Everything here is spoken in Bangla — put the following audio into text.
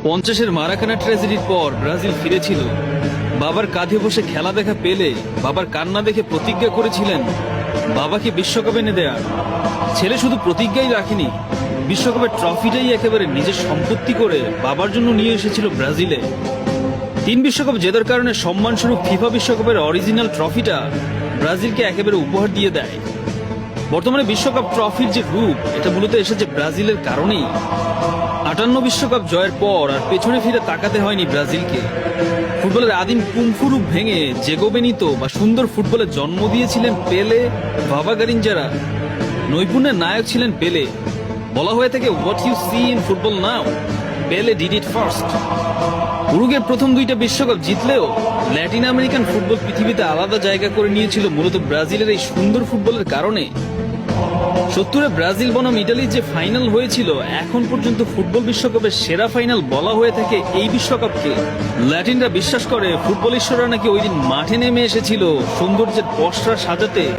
50-এর মারাকানা ট্র্যাজেডির পর ব্রাজিল ফিরেছিল। বাবার কাঁধে বসে খেলা দেখা পেলে বাবার কান্না দেখে প্রতিজ্ঞা করেছিলেন বাবাকে বিশ্বকাপ এনে দেয়া। ছেলে শুধু প্রতিজ্ঞাই রাখেনি, বিশ্বকাপের ট্রফিটাই একেবারে নিজের সম্পত্তি করে বাবার জন্য নিয়ে এসেছিল ব্রাজিলে। 3 বিশ্বকাপ জেতার কারণে সম্মানস্বরূপ ফিফা বিশ্বকাপের অরিজিনাল ট্রফিটা ব্রাজিলকে একেবারে উপহার দিয়ে দেয়। বর্তমানে বিশ্বকাপ ট্রফির যে রূপ, এটা মূলত এসেছে ব্রাজিলের কারণেই। 58 বিশ্বকাপ জয়ের পর আর পেছনে ফিরে তাকাতে হয়নি ব্রাজিলকে। ফুটবলের আদিম কুংফু রূপ ভেঙে জেগো বেনিতো বা সুন্দর ফুটবলে জন্ম দিয়েছিলেন পেলে, ভাভা গারিঞ্জারা। নৈপুণ্যের নায়ক ছিলেন পেলে। বলা হয়ে থাকে, what you see in football now, Pele did it first. উরুগুয়ের প্রথম 2টা বিশ্বকাপ জিতলেও ল্যাটিন আমেরিকান ফুটবল পৃথিবীতে আলাদা জায়গা করে নিয়েছিল মূলত ব্রাজিলের এই সুন্দর ফুটবলের কারণে। 70-এ ব্রাজিল বনাম ইটালির যে ফাইনাল হয়েছিল, এখন পর্যন্ত ফুটবল বিশ্বকাপের সেরা ফাইনাল বলা হয়ে থাকে এই বিশ্বকাপকে। ল্যাটিনরা বিশ্বাস করে ফুটবল ঈশ্বররা নাকি ওই দিন মাঠে নেমে এসেছিল সৌন্দর্যের পসরা সাজাতে।